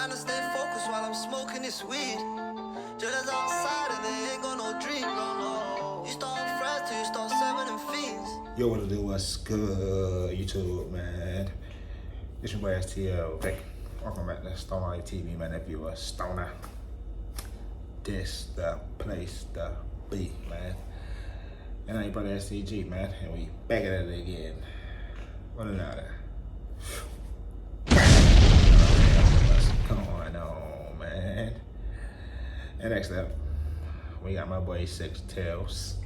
trying to stay focused while I'm smoking this weed. Just outside and they ain't got no dream, no. You start fresh till you start serving them fiends. Yo, what to do? What's good, YouTube, man? It's your boy STL. Hey, welcome back to Stoner TV, man. If you a stoner, this the place to be, man. And I ain't brother SCG, man. And we back at it again. What another? What's going on, man? And next up, we got my boy Six Tails.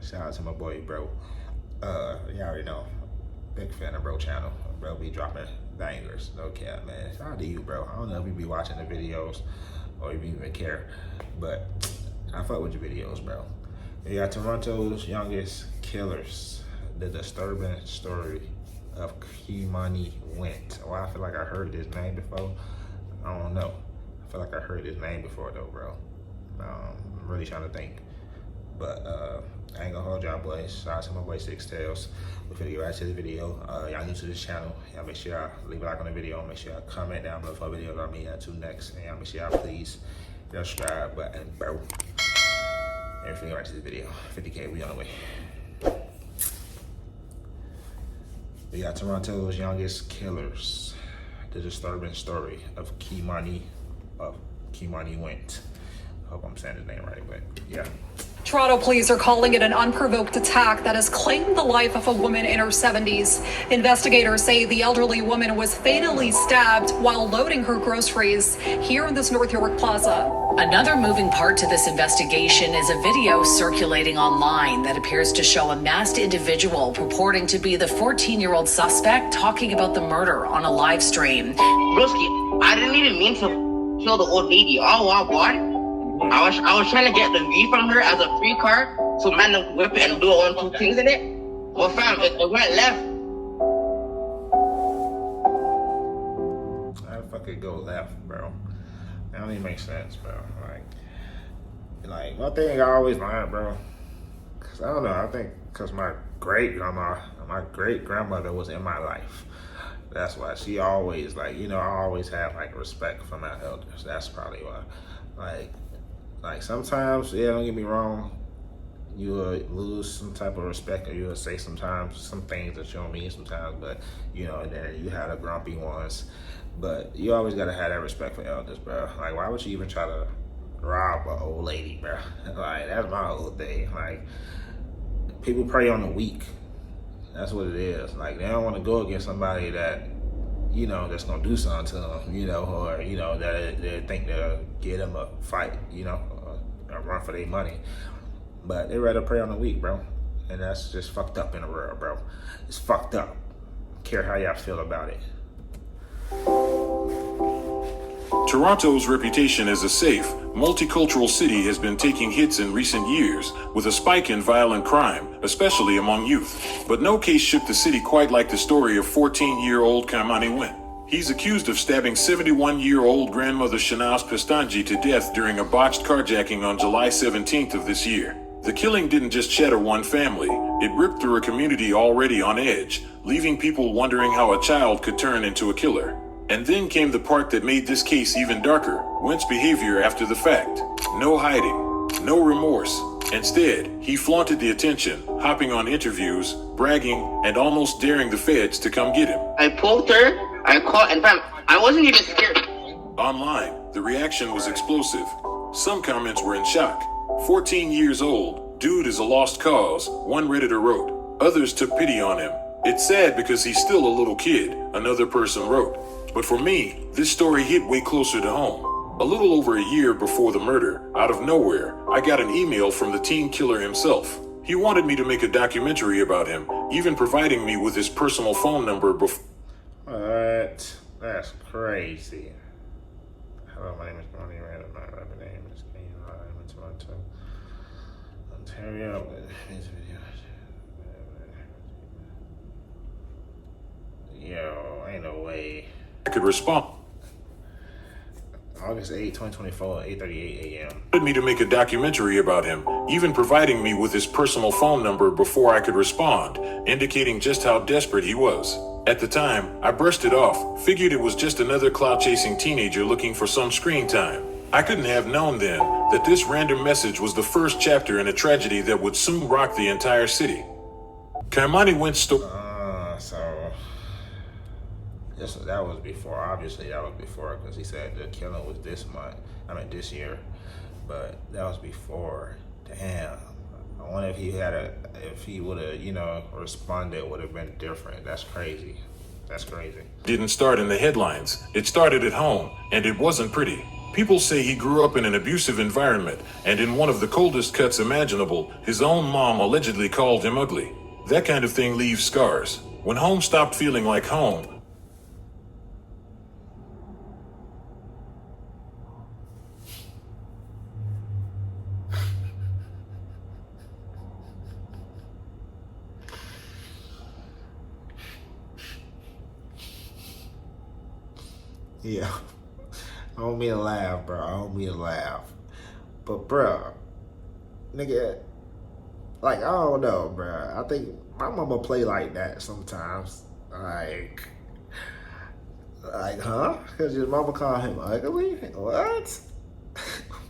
Shout out to my boy, bro. You already know, big fan of bro channel. Bro be dropping bangers, no cap, man. Shout out to you, bro. I don't know if you be watching the videos or if you even care, but I fuck with your videos, bro. We got Toronto's youngest killers, the disturbing story of Kymani Wint. Well, I feel like I heard this name before. I don't know. I feel like I heard this name before though, bro. I'm really trying to think. But I ain't gonna hold y'all boys. Shout out to my boy Six Tails. We're finna get right to the video. Y'all new to this channel. Y'all make sure y'all leave a like on the video. Make sure y'all comment down below for videos on me to next. And y'all make sure y'all please hit the subscribe button, bro. And we're finna get right to the video. 50K, we on the way. We got Toronto's youngest killers. The disturbing story of Kymani Wint. I hope I'm saying his name right, but yeah. Toronto police are calling it an unprovoked attack that has claimed the life of a woman in her 70s. Investigators say the elderly woman was fatally stabbed while loading her groceries here in this North York Plaza. Another moving part to this investigation is a video circulating online that appears to show a masked individual purporting to be the 14-year-old suspect talking about the murder on a live stream. Broski, I didn't even mean to kill the old lady. Oh, wow, boy. I was trying to get the V from her as a free card, so man to whip it and do one, two things in it. Well, fam, it went left. How the fuck it go left, bro? That don't even make sense, bro. Like one thing I always learned, bro, cause I don't know, I think cause my great grandmother was in my life. That's why she always, like, you know, I always have like respect for my elders. That's probably why. Like sometimes, yeah, don't get me wrong, you will lose some type of respect, or you will say sometimes some things that you don't mean sometimes, but you know, and then you have the grumpy ones. But you always gotta have that respect for elders, bro. Like, why would you even try to rob an old lady, bro? Like, that's my whole thing. Like, people prey on the weak. That's what it is. Like, they don't want to go against somebody that, you know, that's gonna do something to them, you know, or, you know, that they think they'll get them a fight, you know, or run for their money. But they rather prey on the weak, bro. And that's just fucked up in the world, bro. It's fucked up. Care how y'all feel about it. Toronto's reputation as a safe, multicultural city has been taking hits in recent years, with a spike in violent crime, especially among youth. But no case shook the city quite like the story of 14-year-old Kymani Wint. He's accused of stabbing 71-year-old grandmother Shanaz Pistanji to death during a botched carjacking on July 17th of this year. The killing didn't just shatter one family, it ripped through a community already on edge, leaving people wondering how a child could turn into a killer. And then came the part that made this case even darker, Wint's behavior after the fact. No hiding, no remorse. Instead, he flaunted the attention, hopping on interviews, bragging, and almost daring the feds to come get him. I poked her, I caught, and fam, I wasn't even scared. Online, the reaction was explosive. Some comments were in shock. 14 years old, dude is a lost cause, one Redditor wrote. Others took pity on him. It's sad because he's still a little kid, another person wrote. But for me, this story hit way closer to home. A little over a year before the murder, out of nowhere, I got an email from the teen killer himself. He wanted me to make a documentary about him, even providing me with his personal phone number before. What? That's crazy. Hello, my name is Kymani Wint. My rapper name is Kymani. I'm in Toronto, Ontario. Yo, ain't no way. I could respond. August 8, 2024, 8:38 a.m. Wanted me to make a documentary about him, even providing me with his personal phone number before I could respond, indicating just how desperate he was. At the time, I brushed it off, figured it was just another clout-chasing teenager looking for some screen time. I couldn't have known then that this random message was the first chapter in a tragedy that would soon rock the entire city. Kymani Wint that was before. Obviously, that was before because he said the killing was this year. But that was before. Damn. I wonder if he would have, responded, would have been different. That's crazy. That's crazy. Didn't start in the headlines. It started at home, and it wasn't pretty. People say he grew up in an abusive environment, and in one of the coldest cuts imaginable, his own mom allegedly called him ugly. That kind of thing leaves scars. When home stopped feeling like home, Yeah. I don't mean to laugh, bro. I don't mean to laugh. But, bro, nigga, like, I don't know, bro. I think my mama play like that sometimes. Like, huh? Because your mama call him ugly? What?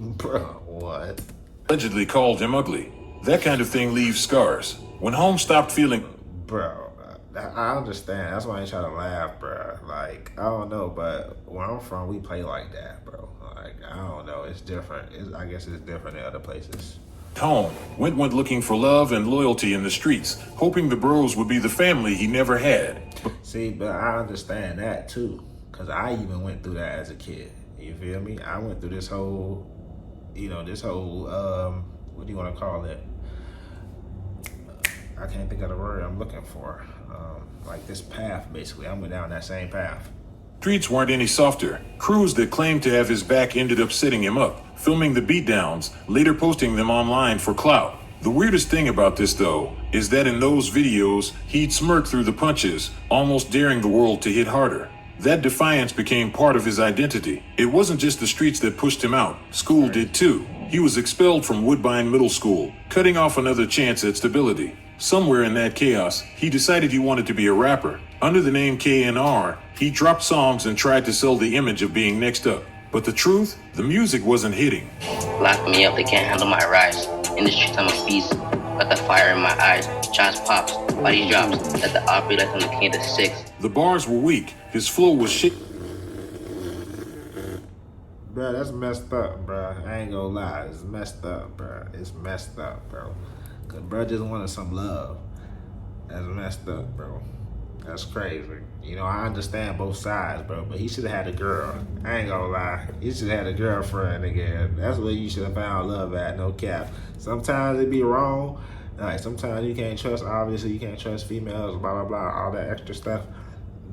Bro, what? allegedly called him ugly. That kind of thing leaves scars. When home stopped feeling... Bro, I understand. That's why I ain't trying to laugh, bro. Like, I don't know, but where I'm from, we play like that, bro. Like, I don't know. It's different. I guess it's different in other places. Home, Wint went looking for love and loyalty in the streets, hoping the bros would be the family he never had. See, but I understand that too, because I even went through that as a kid. You feel me? I went through this whole, what do you want to call it? I can't think of the word I'm looking for. Like this path, basically. I went down that same path. Streets weren't any softer. Crews that claimed to have his back ended up setting him up, filming the beatdowns, later posting them online for clout. The weirdest thing about this, though, is that in those videos, he'd smirk through the punches, almost daring the world to hit harder. That defiance became part of his identity. It wasn't just the streets that pushed him out. School did too. He was expelled from Woodbine Middle School, cutting off another chance at stability. Somewhere in that chaos, he decided he wanted to be a rapper. Under the name KNR, he dropped songs and tried to sell the image of being next up. But the truth, the music wasn't hitting. Lock me up, they can't handle my rise. In the streets, I'm a beast. Got the fire in my eyes. Shots pops, body drops. Let the operate like I'm the king of the six. The bars were weak. His flow was shit. Bro, that's messed up, bro. I ain't gonna lie. It's messed up, bro. It's messed up, bro. Cause bro just wanted some love. That's messed up, bro. That's crazy. I understand both sides, bro, but he should have had a girl. I ain't gonna lie. He should have had a girlfriend again. That's where you should have found love at, no cap. Sometimes it be wrong. Like, sometimes you can't trust, obviously you can't trust females, blah, blah, blah, all that extra stuff.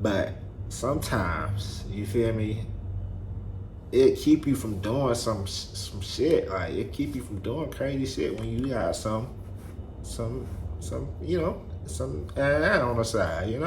But sometimes, you feel me, it keep you from doing some shit. Like, it keep you from doing crazy shit when you got some on the side,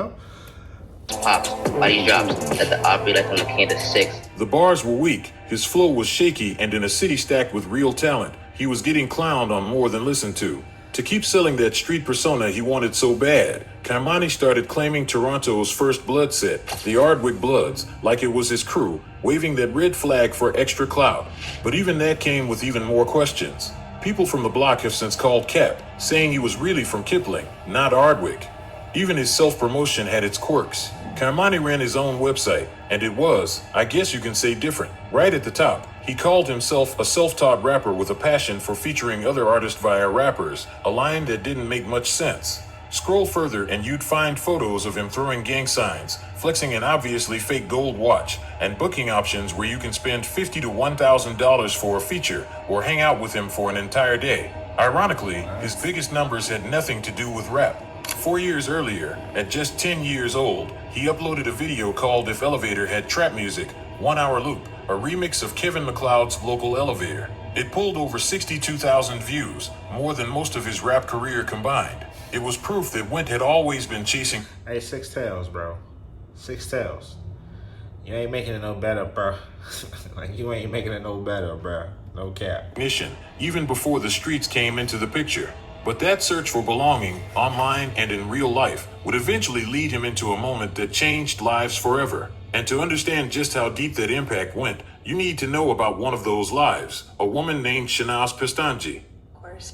Pops, body drops. Let the operate like I'm the king of the six. The bars were weak, his flow was shaky, and in a city stacked with real talent, he was getting clowned on more than listened to. To keep selling that street persona he wanted so bad, Kymani started claiming Toronto's first blood set, the Ardwick Bloods, like it was his crew, waving that red flag for extra clout. But even that came with even more questions. People from the block have since called cap, saying he was really from Kipling, not Ardwick. Even his self-promotion had its quirks. Kymani ran his own website, and it was, I guess you can say, different. Right at the top, he called himself a self-taught rapper with a passion for featuring other artists via rappers, a line that didn't make much sense. Scroll further and you'd find photos of him throwing gang signs, flexing an obviously fake gold watch, and booking options where you can spend $50 to $1,000 for a feature or hang out with him for an entire day. Ironically, his biggest numbers had nothing to do with rap. 4 years earlier, at just 10 years old, he uploaded a video called If Elevator Had Trap Music, 1 hour loop, a remix of Kevin MacLeod's Local Elevator. It pulled over 62,000 views, more than most of his rap career combined. It was proof that Wint had always been chasing... Hey, Six Tails, bro. Six Tails. You ain't making it no better, bro. Like, you ain't making it no better, bro. No cap. ...mission, even before the streets came into the picture. But that search for belonging, online and in real life, would eventually lead him into a moment that changed lives forever. And to understand just how deep that impact went, you need to know about one of those lives, a woman named Shanaz Pistanji.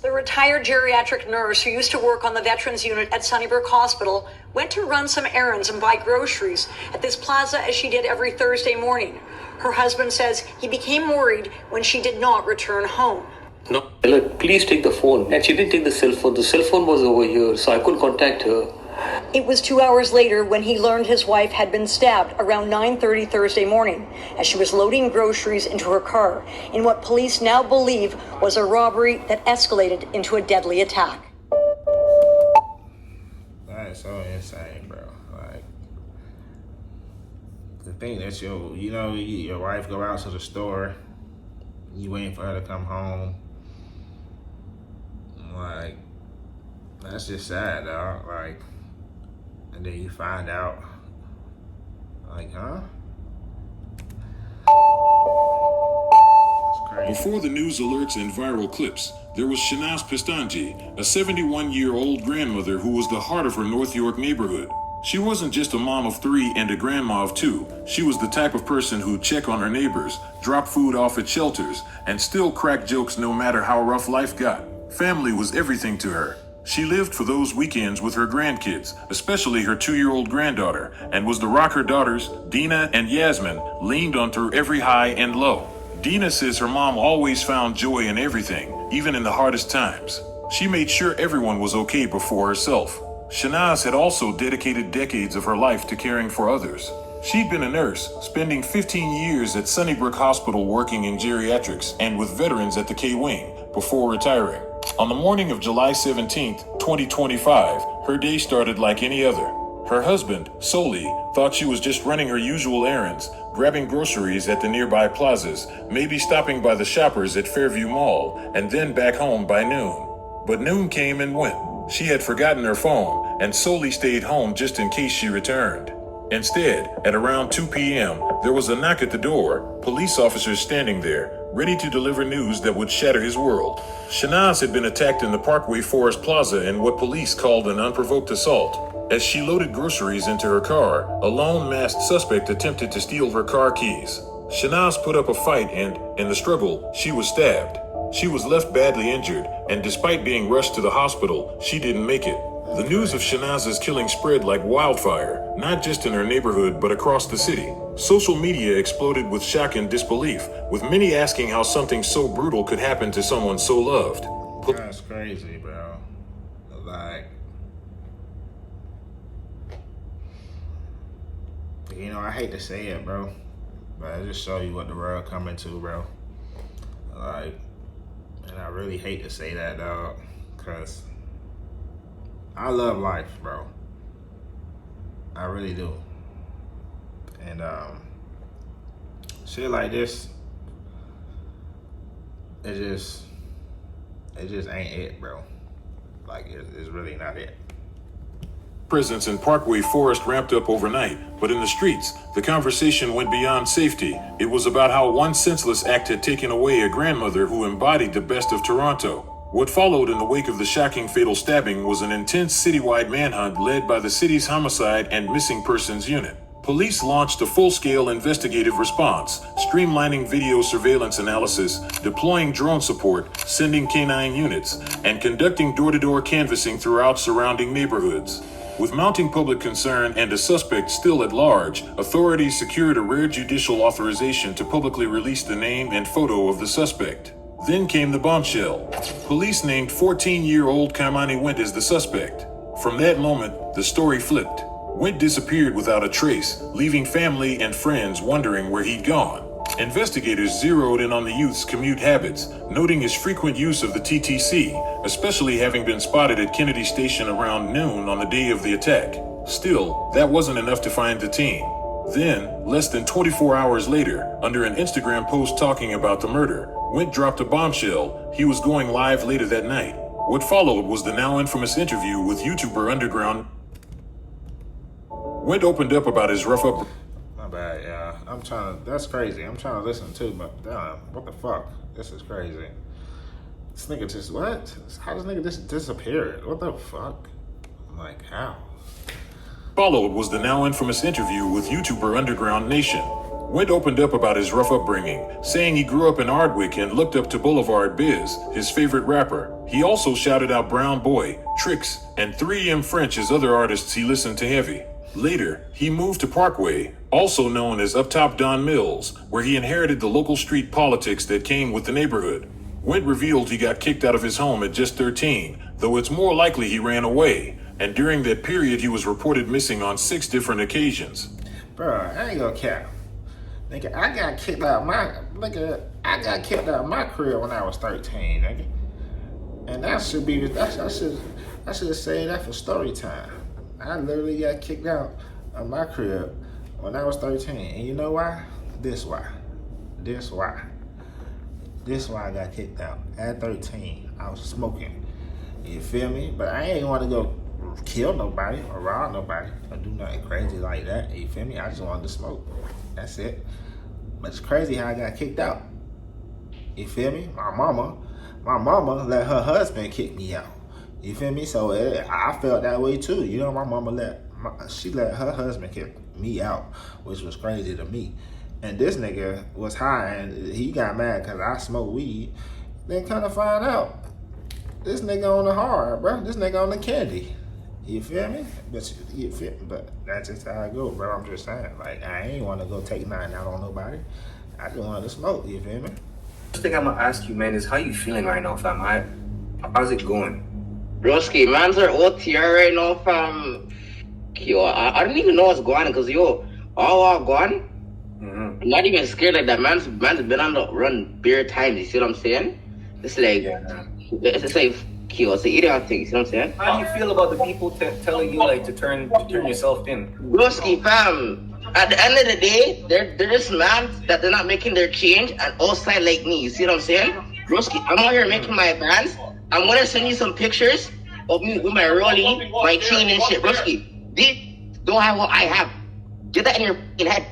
The retired geriatric nurse who used to work on the veterans unit at Sunnybrook Hospital went to run some errands and buy groceries at this plaza as she did every Thursday morning. Her husband says he became worried when she did not return home. No, tell her, please take the phone. And she didn't take the cell phone. The cell phone was over here, so I couldn't contact her. It was 2 hours later when he learned his wife had been stabbed around 9:30 Thursday morning as she was loading groceries into her car in what police now believe was a robbery that escalated into a deadly attack. That is so insane, bro. Like, the thing that your wife go out to the store, you waiting for her to come home. Like, that's just sad, dog. Like, and then you find out, like, huh? It's crazy. Before the news alerts and viral clips, there was Shanaz Pistanji, a 71-year-old grandmother who was the heart of her North York neighborhood. She wasn't just a mom of 3 and a grandma of 2. She was the type of person who'd check on her neighbors, drop food off at shelters, and still crack jokes no matter how rough life got. Family was everything to her. She lived for those weekends with her grandkids, especially her 2-year-old granddaughter, and was the rock her daughters, Dina and Yasmin, leaned on through every high and low. Dina says her mom always found joy in everything, even in the hardest times. She made sure everyone was okay before herself. Shanaz had also dedicated decades of her life to caring for others. She'd been a nurse, spending 15 years at Sunnybrook Hospital working in geriatrics and with veterans at the K-Wing before retiring. On the morning of July 17th, 2025, her day started like any other. Her husband, Soli, thought she was just running her usual errands, grabbing groceries at the nearby plazas, maybe stopping by the shoppers at Fairview Mall, and then back home by noon. But noon came and went. She had forgotten her phone, and Soli stayed home just in case she returned. Instead, at around 2 p.m., there was a knock at the door, police officers standing there, ready to deliver news that would shatter his world. Shanaz had been attacked in the Parkway Forest Plaza in what police called an unprovoked assault. As she loaded groceries into her car, a lone masked suspect attempted to steal her car keys. Shanaz put up a fight and, in the struggle, she was stabbed. She was left badly injured, and despite being rushed to the hospital, she didn't make it. The news of Shanaz's killing spread like wildfire, not just in her neighborhood, but across the city. Social media exploded with shock and disbelief, with many asking how something so brutal could happen to someone so loved. That's crazy, bro. Like, I hate to say it, bro, but I just show you what the world coming to, bro. Like, and I really hate to say that, dog, because I love life, bro. I really do. And shit like this, it just ain't it, bro. Like, it's really not it. Presence in Parkway Forest ramped up overnight, but in the streets, the conversation went beyond safety. It was about how one senseless act had taken away a grandmother who embodied the best of Toronto. What followed in the wake of the shocking fatal stabbing was an intense citywide manhunt led by the city's homicide and missing persons unit. Police launched a full-scale investigative response, streamlining video surveillance analysis, deploying drone support, sending K9 units, and conducting door-to-door canvassing throughout surrounding neighborhoods. With mounting public concern and a suspect still at large, authorities secured a rare judicial authorization to publicly release the name and photo of the suspect. Then came the bombshell. Police named 14-year-old Kymani Wint as the suspect. From that moment, the story flipped. Wint disappeared without a trace, leaving family and friends wondering where he'd gone. Investigators zeroed in on the youth's commute habits, noting his frequent use of the TTC, especially having been spotted at Kennedy Station around noon on the day of the attack. Still, that wasn't enough to find the teen. Then, less than 24 hours later, under an Instagram post talking about the murder, Wint dropped a bombshell. He was going live later that night. What followed was the now infamous interview with YouTuber Underground. Wint opened up about his rough upbringing. My bad, yeah. That's crazy. I'm trying to listen too, but damn, what the fuck? This is crazy. This nigga just, what? How does nigga just disappear? What the fuck? Like, how? Followed was the now infamous interview with YouTuber Underground Nation. Wint opened up about his rough upbringing, saying he grew up in Ardwick and looked up to Boulevard Biz, his favorite rapper. He also shouted out Brown Boy, Tricks, and 3M French as other artists he listened to heavy. Later, he moved to Parkway, also known as Uptop Don Mills, where he inherited the local street politics that came with the neighborhood. Wint revealed he got kicked out of his home at just 13, though it's more likely he ran away, and during that period he was reported missing on 6 different occasions. Bro, I ain't gonna cap. Nigga, I got kicked out of my crib when I was 13, nigga. And that should be, I should have said that for story time. I literally got kicked out of my crib when I was 13. And you know why? This why I got kicked out. At 13, I was smoking. You feel me? But I ain't want to go kill nobody or rob nobody or do nothing crazy like that. You feel me? I just wanted to smoke. That's it. But it's crazy how I got kicked out. You feel me? My mama let her husband kick me out. You feel me? So I felt that way too. You know, my mama let her husband kick me out, which was crazy to me. And this nigga was high and he got mad because I smoked weed. Then kind of find out this nigga on the hard, bro. This nigga on the candy. You feel me? But that's just how I go, bro. I'm just saying, like, I ain't want to go take nothing out on nobody. I just wanted to smoke. You feel me? First thing I'm gonna ask you, man, is how you feeling right now, fam? How's it going? Broski, man's are OTR right now, fam. Yo, I don't even know what's going on, because, yo, all gone. I'm not even scared like that. Man's been on the run bare times, you see what I'm saying? It's like, it's like, yo, it's an idiot thing, you see what I'm saying? How do you feel about the people telling you, like, to turn yourself in? Broski, fam, at the end of the day, they're just mad that they're not making their change and outside like me, you see what I'm saying? Broski, I'm out here making my bands. I'm gonna send you some pictures of me with my rollie, my chain and shit, Broski. They don't have what I have. Get that in your head.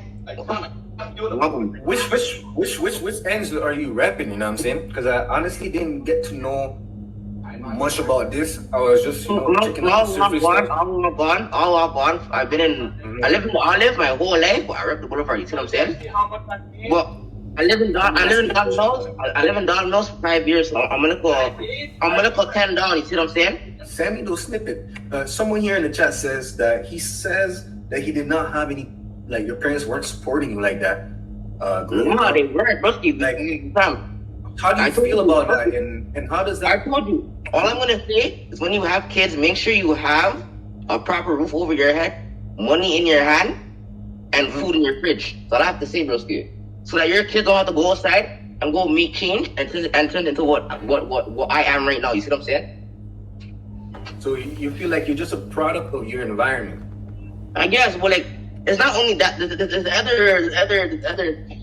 Which ends are you repping, you know what I'm saying? Because I honestly didn't get to know much about this. I was just, checking out the surface stuff. I'm gone. I've been in, I live in the Olive my whole life, but I rep the Boulevard, you see what I'm saying? But I live in Don Mills for 5 years, so I'm gonna go 10 down, you see what I'm saying? Send me those snippet. Someone here in the chat says that he did not have any, like, your parents weren't supporting you like that. No, they weren't, Broski. How do you feel about that? And how does that? I told you. All I'm gonna say is when you have kids, make sure you have a proper roof over your head, money in your hand, and food in your fridge. That's all I have to say, broski. So that your kids don't have to go outside and go make change and turn into what I am right now. You see what I'm saying? So you feel like you're just a product of your environment. I guess, but like, it's not only that. There's other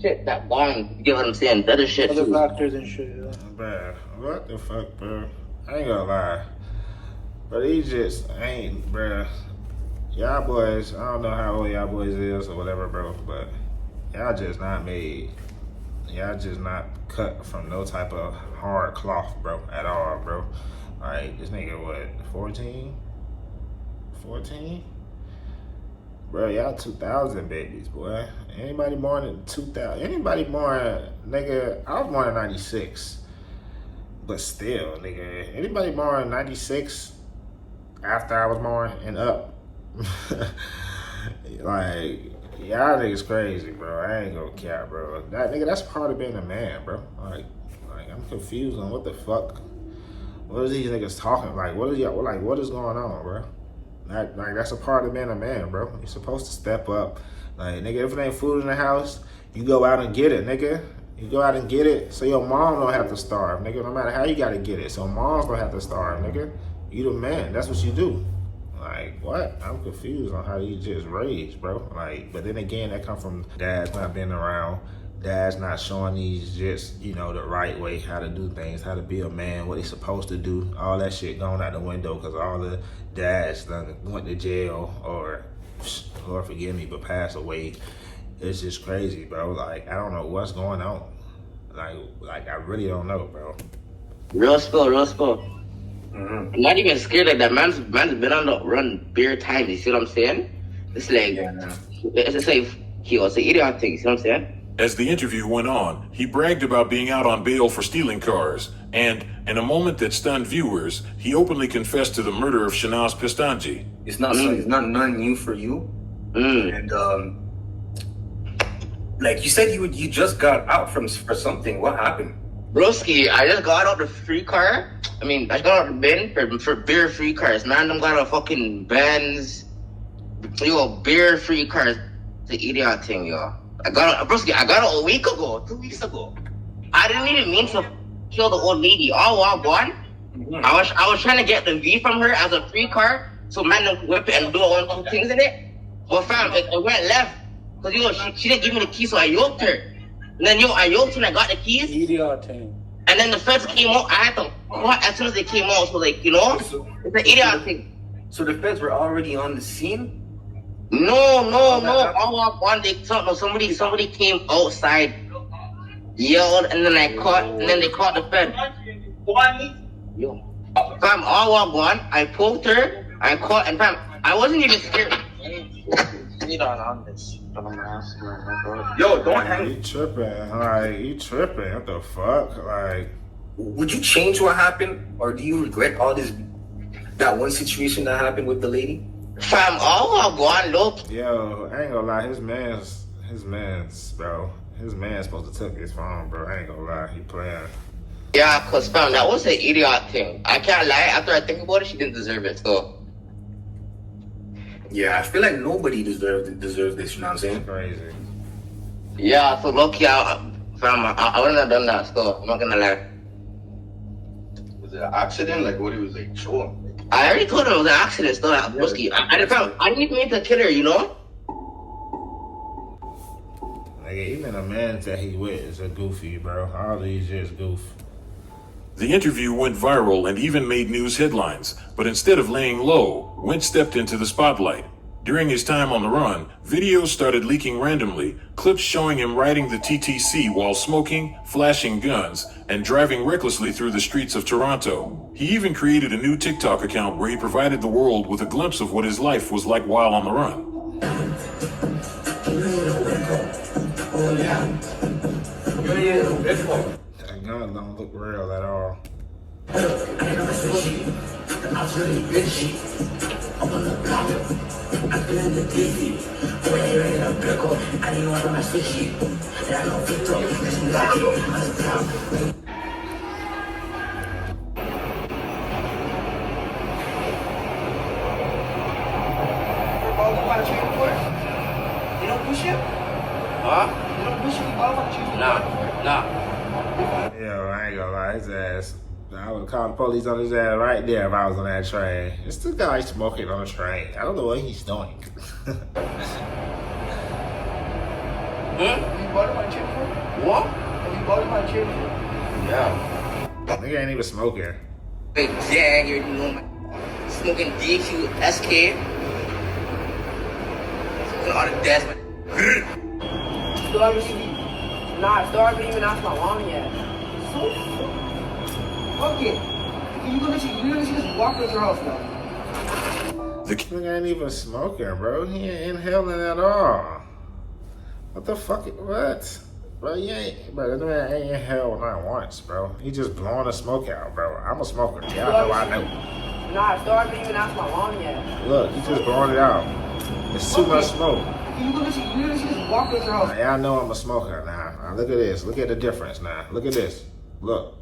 shit that gone. You get what I'm saying? The other shit. Other factors and shit. Yeah. Bro, what the fuck, bro? I ain't gonna lie, but these just ain't, bro. Y'all boys, I don't know how old y'all boys is or whatever, bro, but y'all just not made. Y'all just not cut from no type of hard cloth, bro, at all, bro. Like, this nigga, what, 14? 14? Bro, y'all 2000 babies, boy. Anybody born in 2000? Anybody born, nigga, I was born in 96. But still, nigga, anybody born in 96 after I was born and up? Like, y'all niggas crazy, bro. I ain't gonna care, bro. That nigga, that's part of being a man, bro. Like I'm confused on what the fuck. What is these niggas talking? Like, what is y'all? Like, what is going on, bro? Like, that's a part of being a man, bro. You're supposed to step up. Like, nigga, if it ain't food in the house, you go out and get it, nigga. You go out and get it so your mom don't have to starve, nigga. No matter how you gotta get it, so moms don't have to starve, nigga. You the man. That's what you do. Like, what? I'm confused on how you just raised, bro. Like, but then again, that come from dads not being around, dads not showing these just, the right way, how to do things, how to be a man, what they supposed to do. All that shit going out the window because all the dads done went to jail or, Lord forgive me, but passed away. It's just crazy, bro. Like, I don't know what's going on. Like I really don't know, bro. Real spill, real spill. I'm not even scared like that. Man's been on the run bare times. You see what I'm saying? It's like it's like he was an idiot thing. You see what I'm saying? As the interview went on, he bragged about being out on bail for stealing cars, and in a moment that stunned viewers, he openly confessed to the murder of Shanaz Pistanji. It's not nothing new for you. And like you said, you just got out for something. What happened? Broski, I just got out the free car. I mean, I got out the bin for beer free cars. Man, them got a fucking Benz. Yo, beer free cars. The idiot thing, yo. I got it a week ago, 2 weeks ago. I didn't even mean to kill the old lady. All I want, I was trying to get the V from her as a free car, so man can whip it and do one or two things in it. But fam, it went left. Cause she didn't give me the keys, so I yoked her. And then I yoked her and I got the keys. Idiot thing. And then the feds came out. I had to caught as soon as they came out. So like, it's an idiot thing. So the feds were already on the scene? No. All I wanted, somebody came outside, yelled, and then they caught the fed. Yo, fam, all I want, I poked her, I caught, and fam, I wasn't even scared. Yo, don't hang. He tripping. What the fuck? Like, would you change what happened, or do you regret all that one situation that happened with the lady? Fam, all I want, look. yo, I ain't gonna lie, his man's, bro. His man's supposed to took his phone, bro. I ain't gonna lie, he playing. Yeah, cause fam, that was an idiot thing. I can't lie. After I think about it, she didn't deserve it. So. Yeah, I feel like nobody deserves this. You know what I'm saying? Crazy. Yeah, so lucky, fam, I wouldn't have done that. So I'm not gonna lie. Was it an accident? Like what? He was like, sure. I already told her it was an accident. Still, I didn't even mean to kill her. Like, even a man that he with is a goofy, bro. All these years goof. The interview went viral and even made news headlines, but instead of laying low, Wint stepped into the spotlight. During his time on the run, videos started leaking randomly, clips showing him riding the TTC while smoking, flashing guns, and driving recklessly through the streets of Toronto. He even created a new TikTok account where he provided the world with a glimpse of what his life was like while on the run. That gun don't look real at all. Yo, I ain't gonna lie, his ass. I would call the police on his ass right there if I was on that train. It's the guy smoking on the train. I don't know what he's doing. Have you bought my chip for? What? Have you bought my chip for? Yeah. Nigga ain't even smoking. Big Jag, you know, man. Smoking DQ, SK. Smoking all the death, man. Still haven't even. Nah, I still haven't even asked my mom yet. So fuck it. You gonna just walk into her house now. The nigga ain't even smoking, bro. He ain't inhaling at all. What the fuck? What? Bro, you ain't. Bro, that man ain't inhaled not once, bro. He just blowing the smoke out, bro. I'm a smoker. Y'all know I know. Nah, I still haven't even asked my mom yet. Look, he just blowing it out. It's too much smoke. You gonna just walk into her house. Now, y'all know I'm a smoker now. Now look at this. Look at the difference now. Look at this. Look.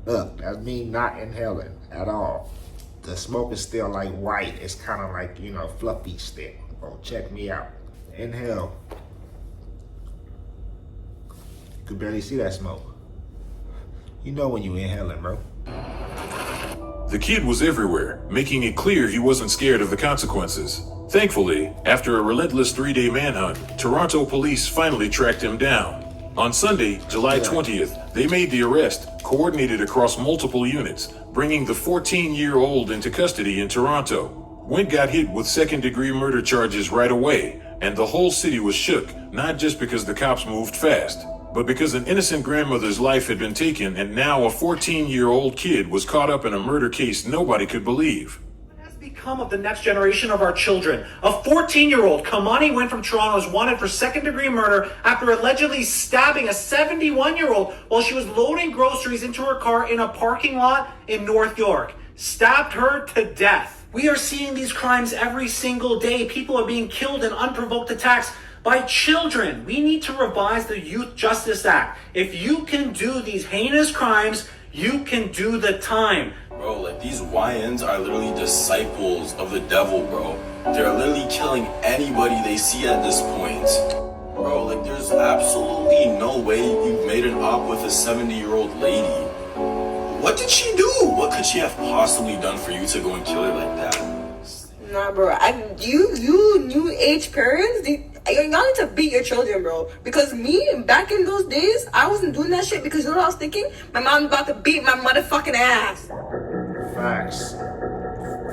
Look, that's me not inhaling at all. The smoke is still like white. It's kind of like, fluffy still. Oh, check me out. Inhale. You could barely see that smoke. You know when you inhaling, bro. The kid was everywhere, making it clear he wasn't scared of the consequences. Thankfully, after a relentless 3-day manhunt, Toronto police finally tracked him down. On Sunday, July 20th, they made the arrest, coordinated across multiple units, bringing the 14-year-old into custody in Toronto. Wint got hit with second-degree murder charges right away, and the whole city was shook, not just because the cops moved fast. But because an innocent grandmother's life had been taken and now a 14-year-old kid was caught up in a murder case nobody could believe. What has become of the next generation of our children? A 14-year-old, Kymani Wint from Toronto, is wanted for second-degree murder after allegedly stabbing a 71-year-old while she was loading groceries into her car in a parking lot in North York. Stabbed her to death. We are seeing these crimes every single day. People are being killed in unprovoked attacks by children. We need to revise the Youth Justice Act. If you can do these heinous crimes, you can do the time. Bro, like these YNs are literally disciples of the devil, bro. They're literally killing anybody they see at this point. Bro, like there's absolutely no way you made an op with a 70-year-old lady. What did she do? What could she have possibly done for you to go and kill her like that? Nah, bro. You new age parents, y'all need to beat your children, bro. Because me, back in those days, I wasn't doing that shit because you know what I was thinking? My mom's about to beat my motherfucking ass.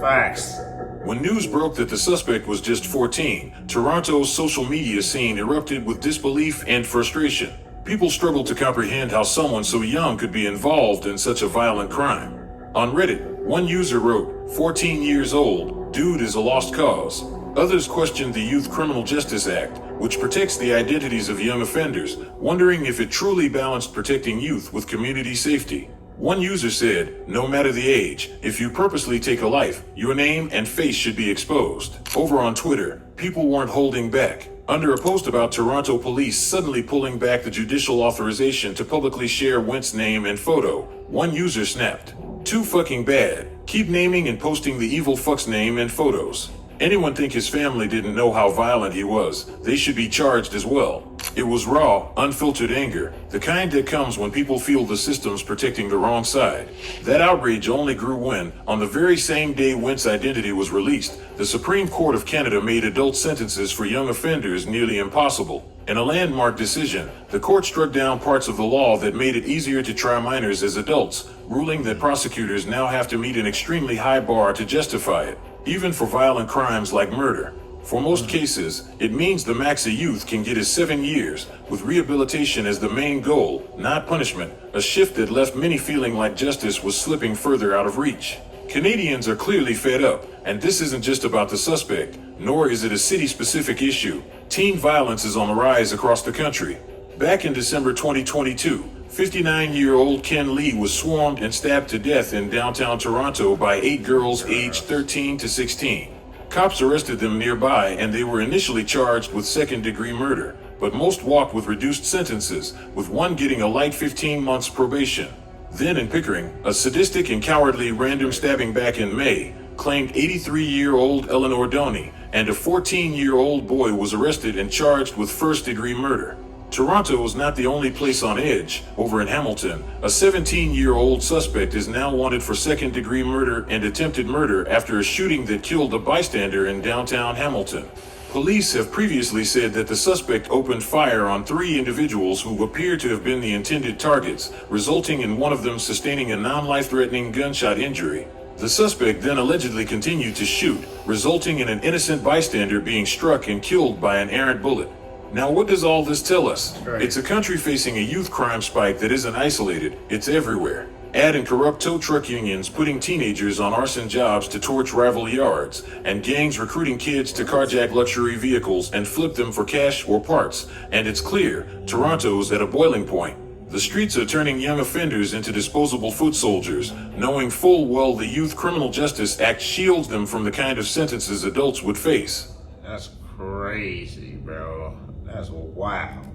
Facts. When news broke that the suspect was just 14, Toronto's social media scene erupted with disbelief and frustration. People struggled to comprehend how someone so young could be involved in such a violent crime. On Reddit, one user wrote, 14 years old, dude is a lost cause. Others questioned the Youth Criminal Justice Act, which protects the identities of young offenders, wondering if it truly balanced protecting youth with community safety. One user said, no matter the age, if you purposely take a life, your name and face should be exposed. Over on Twitter, people weren't holding back. Under a post about Toronto police suddenly pulling back the judicial authorization to publicly share Wint's name and photo, one user snapped, too fucking bad. Keep naming and posting the evil fuck's name and photos. Anyone think his family didn't know how violent he was? They should be charged as well. It was raw, unfiltered anger, the kind that comes when people feel the system's protecting the wrong side. That outrage only grew when, on the very same day Wint's identity was released, the Supreme Court of Canada made adult sentences for young offenders nearly impossible. In a landmark decision, the court struck down parts of the law that made it easier to try minors as adults, ruling that prosecutors now have to meet an extremely high bar to justify it, even for violent crimes like murder. For most cases, it means the max a youth can get is 7 years, with rehabilitation as the main goal, not punishment, a shift that left many feeling like justice was slipping further out of reach. Canadians are clearly fed up, and this isn't just about the suspect, nor is it a city-specific issue. Teen violence is on the rise across the country. Back in December 2022, 59-year-old Ken Lee was swarmed and stabbed to death in downtown Toronto by 8 girls aged 13 to 16. Cops arrested them nearby and they were initially charged with second-degree murder, but most walked with reduced sentences, with one getting a light 15 months probation. Then in Pickering, a sadistic and cowardly random stabbing back in May claimed 83-year-old Eleanor Doney, and a 14-year-old boy was arrested and charged with first-degree murder. Toronto is not the only place on edge. Over in Hamilton, a 17-year-old suspect is now wanted for second-degree murder and attempted murder after a shooting that killed a bystander in downtown Hamilton. Police have previously said that the suspect opened fire on 3 individuals who appear to have been the intended targets, resulting in one of them sustaining a non-life-threatening gunshot injury. The suspect then allegedly continued to shoot, resulting in an innocent bystander being struck and killed by an errant bullet. Now, what does all this tell us? Right. It's a country facing a youth crime spike that isn't isolated, it's everywhere. Add in corrupt tow truck unions putting teenagers on arson jobs to torch rival yards, and gangs recruiting kids to carjack luxury vehicles and flip them for cash or parts, and it's clear Toronto's at a boiling point. The streets are turning young offenders into disposable foot soldiers, knowing full well the Youth Criminal Justice Act shields them from the kind of sentences adults would face. That's crazy, bro. That's wild.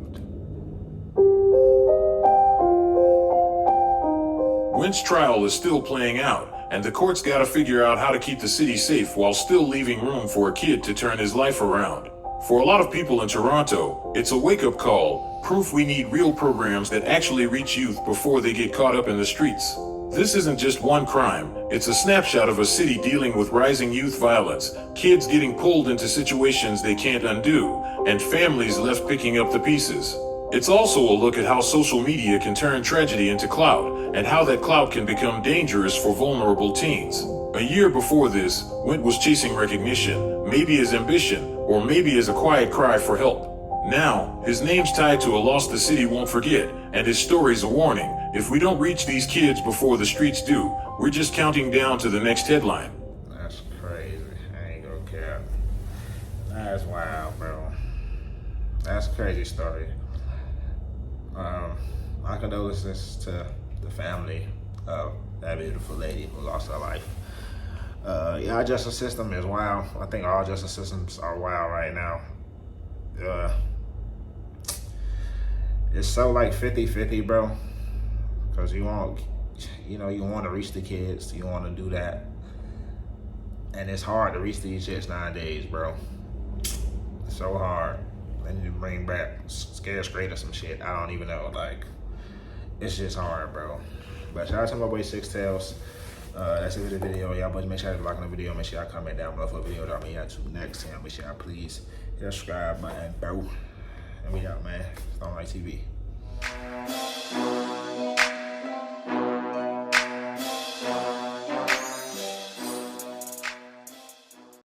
Wint's trial is still playing out, and the court's gotta figure out how to keep the city safe while still leaving room for a kid to turn his life around. For a lot of people in Toronto, it's a wake-up call, proof we need real programs that actually reach youth before they get caught up in the streets. This isn't just one crime, it's a snapshot of a city dealing with rising youth violence, kids getting pulled into situations they can't undo, and families left picking up the pieces. It's also a look at how social media can turn tragedy into clout, and how that clout can become dangerous for vulnerable teens. A year before this, Wint was chasing recognition, maybe as ambition, or maybe as a quiet cry for help. Now, his name's tied to a loss the city won't forget, and his story's a warning. If we don't reach these kids before the streets do, we're just counting down to the next headline. That's crazy. I ain't gonna care. That's wild, bro. That's a crazy story. My condolences to the family of that beautiful lady who lost her life. Yeah, our justice system is wild. I think all justice systems are wild right now. It's so like 50-50, bro. Because you want to reach the kids. You want to do that. And it's hard to reach these shits nowadays, bro. It's so hard. They need to bring back scare straight or some shit. I don't even know. Like, it's just hard, bro. But shout out to my boy Six Tails. That's it for the video. Y'all boys make sure to like on the video. Make sure y'all comment down below for a video that me out to next time. Make sure y'all please hit the subscribe button, bro. And we out, man. Stone Light TV.